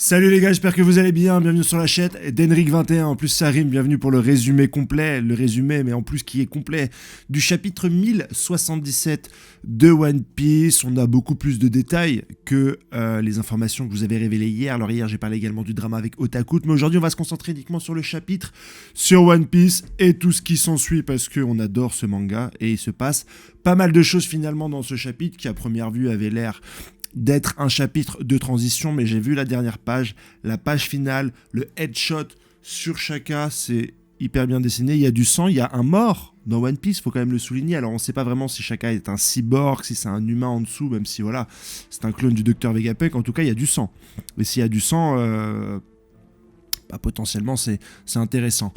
Salut les gars, j'espère que vous allez bien, bienvenue sur la chaîne d'Henrik21, en plus ça rime, bienvenue pour le résumé complet, le résumé mais en plus qui est complet, du chapitre 1077 de One Piece. On a beaucoup plus de détails que les informations que je vous avais révélées hier. Alors hier j'ai parlé également du drama avec Otakut, mais aujourd'hui on va se concentrer uniquement sur le chapitre, sur One Piece et tout ce qui s'ensuit parce qu'on adore ce manga et il se passe pas mal de choses finalement dans ce chapitre qui à première vue avait l'air d'être un chapitre de transition, mais j'ai vu la dernière page, la page finale, le headshot sur Shaka, c'est hyper bien dessiné, il y a du sang, il y a un mort dans One Piece, faut quand même le souligner. Alors on sait pas vraiment si Shaka est un cyborg, si c'est un humain en dessous, même si voilà, c'est un clone du Dr Vegapunk, en tout cas il y a du sang. Et s'il y a du sang, potentiellement c'est intéressant.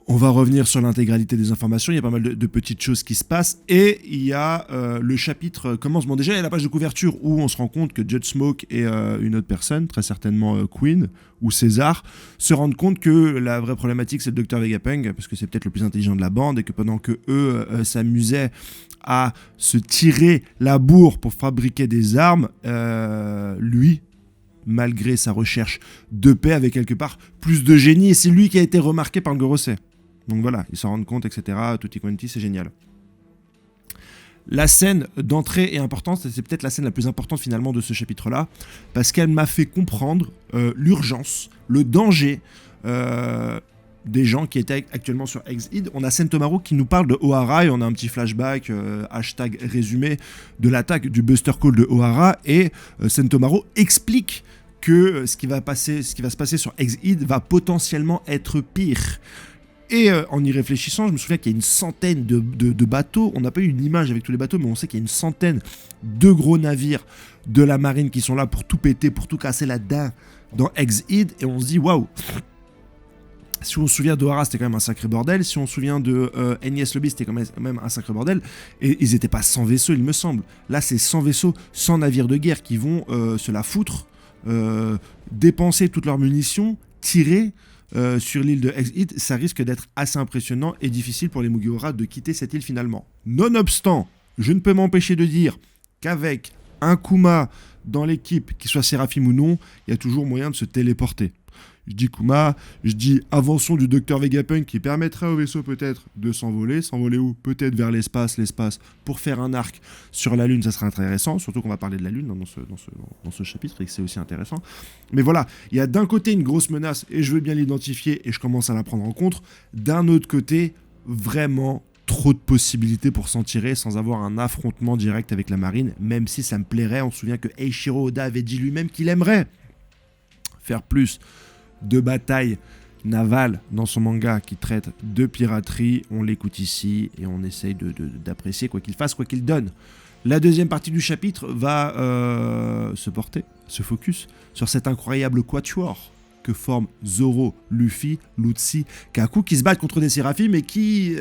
On va revenir sur l'intégralité des informations, il y a pas mal de petites choses qui se passent, et il y a le chapitre commence, bon déjà il y a la page de couverture où on se rend compte que Judge Smoke et une autre personne, très certainement Queen ou César, se rendent compte que la vraie problématique c'est le Dr Vegapunk, parce que c'est peut-être le plus intelligent de la bande, et que pendant que eux s'amusaient à se tirer la bourre pour fabriquer des armes, lui, malgré sa recherche de paix, avait quelque part plus de génie, et c'est lui qui a été remarqué par le Gorosei. Donc voilà, ils s'en rendent compte, etc. Tutti quanti, c'est génial. La scène d'entrée est importante, c'est peut-être la scène la plus importante finalement de ce chapitre-là, parce qu'elle m'a fait comprendre l'urgence, le danger des gens qui étaient actuellement sur Exide. On a Sentomaru qui nous parle de Ohara, et on a un petit flashback, hashtag résumé, de l'attaque du Buster Call de Ohara, et Sentomaru explique que ce qui va se passer sur Exide va potentiellement être pire. Et en y réfléchissant, je me souviens qu'il y a une centaine de bateaux. On n'a pas eu une image avec tous les bateaux, mais on sait qu'il y a une centaine de gros navires de la marine qui sont là pour tout péter, pour tout casser là-dedans dans Exide. Et on se dit, waouh! Si on se souvient d'Ohara, c'était quand même un sacré bordel. Si on se souvient de Enies Lobby, c'était quand même un sacré bordel. Et ils n'étaient pas sans vaisseaux, il me semble. Là, c'est 100 vaisseaux, 100 navires de guerre qui vont se la foutre, dépenser toutes leurs munitions, tirer sur l'île de Exide. Ça risque d'être assez impressionnant et difficile pour les Mugiwara de quitter cette île finalement. Nonobstant, je ne peux m'empêcher de dire qu'avec un Kuma dans l'équipe, qu'il soit Séraphim ou non, il y a toujours moyen de se téléporter. Je dis Kuma, je dis invention du Dr Vegapunk qui permettrait au vaisseau peut-être de s'envoler. S'envoler où? Peut-être vers l'espace, pour faire un arc sur la Lune, ça serait intéressant, surtout qu'on va parler de la Lune dans ce chapitre et que c'est aussi intéressant. Mais voilà, il y a d'un côté une grosse menace et je veux bien l'identifier et je commence à la prendre en compte. D'un autre côté, vraiment trop de possibilités pour s'en tirer sans avoir un affrontement direct avec la marine, même si ça me plairait. On se souvient que Eiichiro Oda avait dit lui-même qu'il aimerait faire plus de batailles navales dans son manga qui traite de piraterie. On l'écoute ici et on essaye d'apprécier quoi qu'il fasse, quoi qu'il donne. La deuxième partie du chapitre va se focus sur cet incroyable quatuor que forment Zoro, Luffy, Lutzi, Kaku, qui se battent contre des Séraphim et qui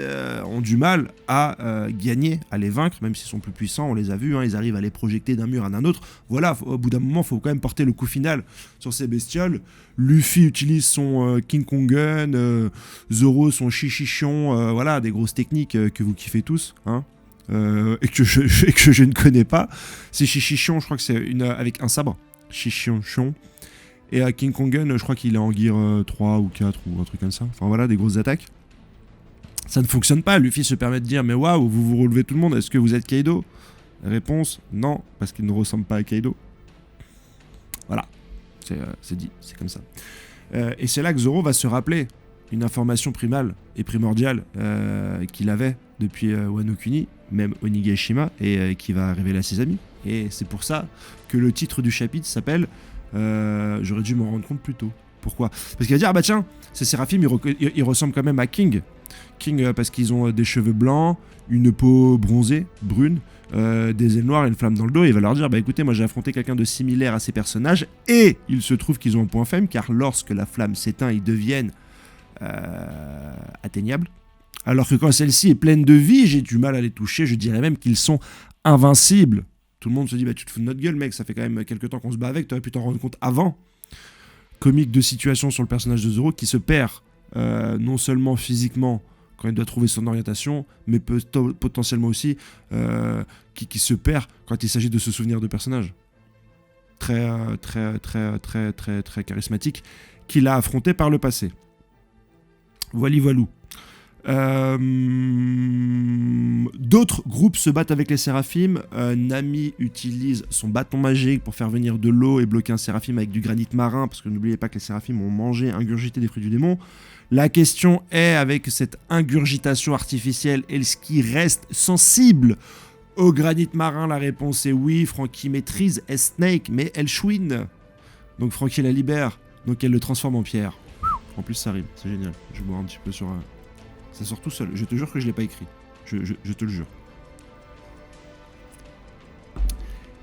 ont du mal à gagner, à les vaincre, même s'ils sont plus puissants, on les a vus, hein, ils arrivent à les projeter d'un mur à un autre. Voilà, au bout d'un moment, il faut quand même porter le coup final sur ces bestioles. Luffy utilise son King Kong Gun, Zoro son Chichichon, voilà, des grosses techniques que vous kiffez tous, hein. Et que je ne connais pas. C'est Chichichon, je crois que c'est avec un sabre. Chichichon. Et à King Kong Gun, je crois qu'il est en gear 3 ou 4 ou un truc comme ça. Enfin voilà, des grosses attaques. Ça ne fonctionne pas. Luffy se permet de dire, mais waouh, vous relevez tout le monde, est-ce que vous êtes Kaido? Réponse, non, parce qu'il ne ressemble pas à Kaido. Voilà, c'est dit, c'est comme ça. Et c'est là que Zoro va se rappeler une information primale et primordiale qu'il avait depuis Wano Kuni, même Onigashima, et qui va révéler à ses amis. Et c'est pour ça que le titre du chapitre s'appelle j'aurais dû m'en rendre compte plus tôt. Pourquoi? Parce qu'il va dire, ah bah tiens, ces Séraphim, ils ressemblent quand même à King. King parce qu'ils ont des cheveux blancs, une peau bronzée, brune, des ailes noires et une flamme dans le dos. Et il va leur dire, bah écoutez, moi j'ai affronté quelqu'un de similaire à ces personnages, et il se trouve qu'ils ont un point faible, car lorsque la flamme s'éteint, ils deviennent atteignables. Alors que quand celle-ci est pleine de vie, j'ai du mal à les toucher, je dirais même qu'ils sont invincibles. Tout le monde se dit, bah tu te fous de notre gueule mec, ça fait quand même quelques temps qu'on se bat avec, t'aurais pu t'en rendre compte avant. Comique de situation sur le personnage de Zoro qui se perd non seulement physiquement quand il doit trouver son orientation, mais potentiellement aussi qui se perd quand il s'agit de se souvenir de personnages. très charismatique qu'il a affronté par le passé. Voilou. D'autres groupes se battent avec les séraphimes. Nami utilise son bâton magique pour faire venir de l'eau et bloquer un séraphime avec du granit marin, parce que n'oubliez pas que les séraphimes ont mangé, ingurgité des fruits du démon. La question est, avec cette ingurgitation artificielle, est-ce qu'il reste sensible au granit marin? La réponse est oui. Franky maîtrise S-Snake, mais elle chouine. Donc Franky la libère, donc elle le transforme en pierre. En plus ça rime, c'est génial. Je vais boire un petit peu sur... Ça sort tout seul, je te jure que je l'ai pas écrit. Je te le jure.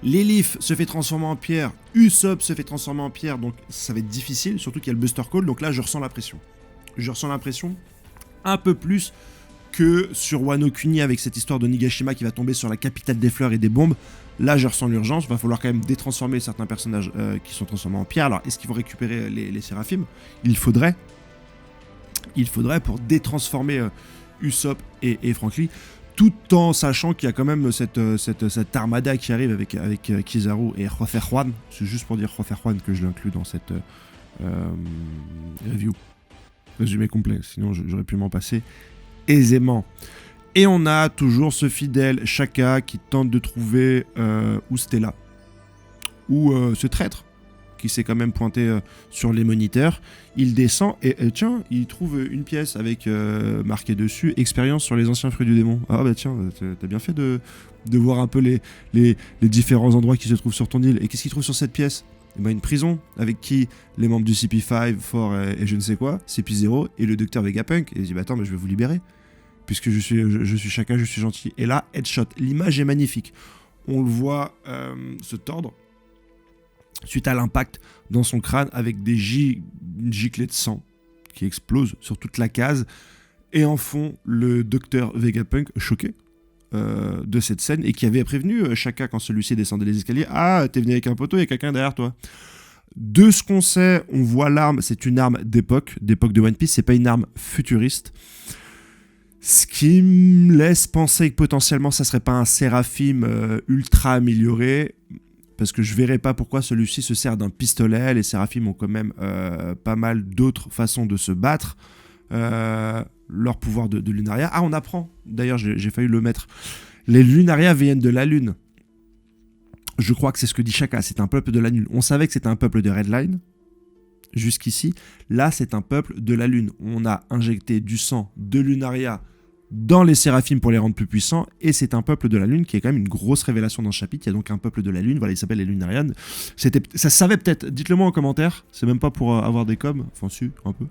Lilith se fait transformer en pierre, Usopp se fait transformer en pierre, donc ça va être difficile, surtout qu'il y a le Buster Call, donc là je ressens la pression. Je ressens la pression un peu plus que sur Wano Kuni avec cette histoire de Nigashima qui va tomber sur la capitale des fleurs et des bombes. Là je ressens l'urgence, il va falloir quand même détransformer certains personnages qui sont transformés en pierre. Alors est-ce qu'il faut récupérer les séraphimes? Il faudrait pour détransformer Usopp et Franky, tout en sachant qu'il y a quand même cette armada qui arrive avec Kizaru et Jofer Juan. C'est juste pour dire Jofer Juan que je l'inclus dans cette review. Résumé complet, sinon j'aurais pu m'en passer aisément. Et on a toujours ce fidèle Shaka qui tente de trouver où Stella, ou ce traître qui s'est quand même pointé sur les moniteurs. Il descend et tiens, il trouve une pièce avec marqué dessus expérience sur les anciens fruits du démon. Ah bah tiens, t'as bien fait de voir un peu les différents endroits qui se trouvent sur ton île. Et qu'est-ce qu'il trouve sur cette pièce? Eh ben, une prison avec qui les membres du CP5, Fort et je ne sais quoi, CP0 et le docteur Vegapunk. Et il dit bah attends, mais je vais vous libérer puisque je suis Shaka, je suis gentil. Et là, headshot. L'image est magnifique. On le voit se tordre suite à l'impact dans son crâne avec une giclée de sang qui explose sur toute la case. Et en fond, le docteur Vegapunk, choqué de cette scène, et qui avait prévenu Shaka quand celui-ci descendait les escaliers. Ah, t'es venu avec un poteau, il y a quelqu'un derrière toi. De ce qu'on sait, on voit l'arme, c'est une arme d'époque de One Piece, c'est pas une arme futuriste. Ce qui me laisse penser que potentiellement ça serait pas un séraphime ultra amélioré, parce que je verrais pas pourquoi celui-ci se sert d'un pistolet. Les séraphimes ont quand même pas mal d'autres façons de se battre. Leur pouvoir de Lunaria. Ah, on apprend. D'ailleurs, j'ai failli le mettre. Les Lunaria viennent de la Lune. Je crois que c'est ce que dit Shaka. C'est un peuple de la Lune. On savait que c'était un peuple de Redline. Jusqu'ici. Là, c'est un peuple de la Lune. On a injecté du sang de Lunaria dans les séraphimes pour les rendre plus puissants, et c'est un peuple de la Lune qui est quand même une grosse révélation dans ce chapitre. Il y a donc un peuple de la Lune, voilà, il s'appelle les Lunarians. Ça se savait peut-être, dites-le moi en commentaire, c'est même pas pour avoir des coms, enfin si, un peu.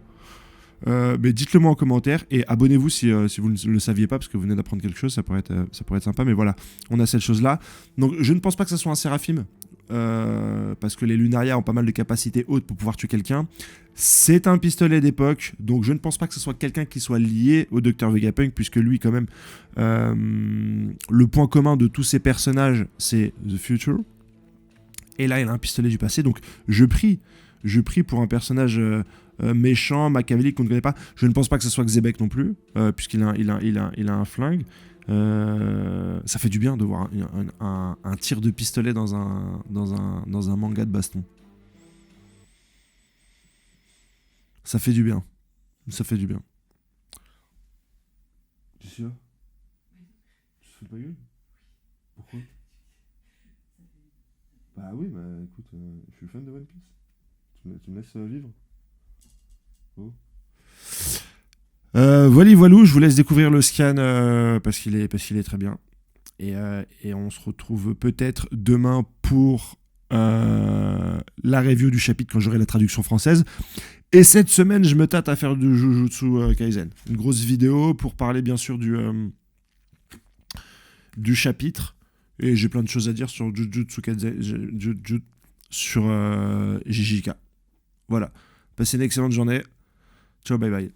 Mais dites-le moi en commentaire, et abonnez-vous si vous ne le saviez pas, parce que vous venez d'apprendre quelque chose, ça pourrait être sympa, mais voilà, on a cette chose-là. Donc je ne pense pas que ça soit un séraphime, parce que les Lunaria ont pas mal de capacités hautes pour pouvoir tuer quelqu'un. C'est un pistolet d'époque, donc je ne pense pas que ce soit quelqu'un qui soit lié au Dr Vegapunk, puisque lui quand même, le point commun de tous ces personnages, c'est The Future. Et là, il a un pistolet du passé, donc je prie pour un personnage méchant, machiavélique qu'on ne connaît pas. Je ne pense pas que ce soit Xebec non plus, puisqu'il a un flingue. Ça fait du bien de voir un tir de pistolet dans un manga de baston. Ça fait du bien. Ça fait du bien. Tu es sûr? Tu te fais pas gueule? Pourquoi? Bah oui, bah écoute, je suis fan de One Piece. Tu me laisses vivre. Oh. Voilou, je vous laisse découvrir le scan parce qu'il est très bien. Et on se retrouve peut-être demain pour la review du chapitre quand j'aurai la traduction française. Et cette semaine, je me tâte à faire du Jujutsu Kaisen. Une grosse vidéo pour parler bien sûr du chapitre. Et j'ai plein de choses à dire sur Jujutsu Kaisen, sur JJK. Voilà. Passez une excellente journée. Ciao, bye bye.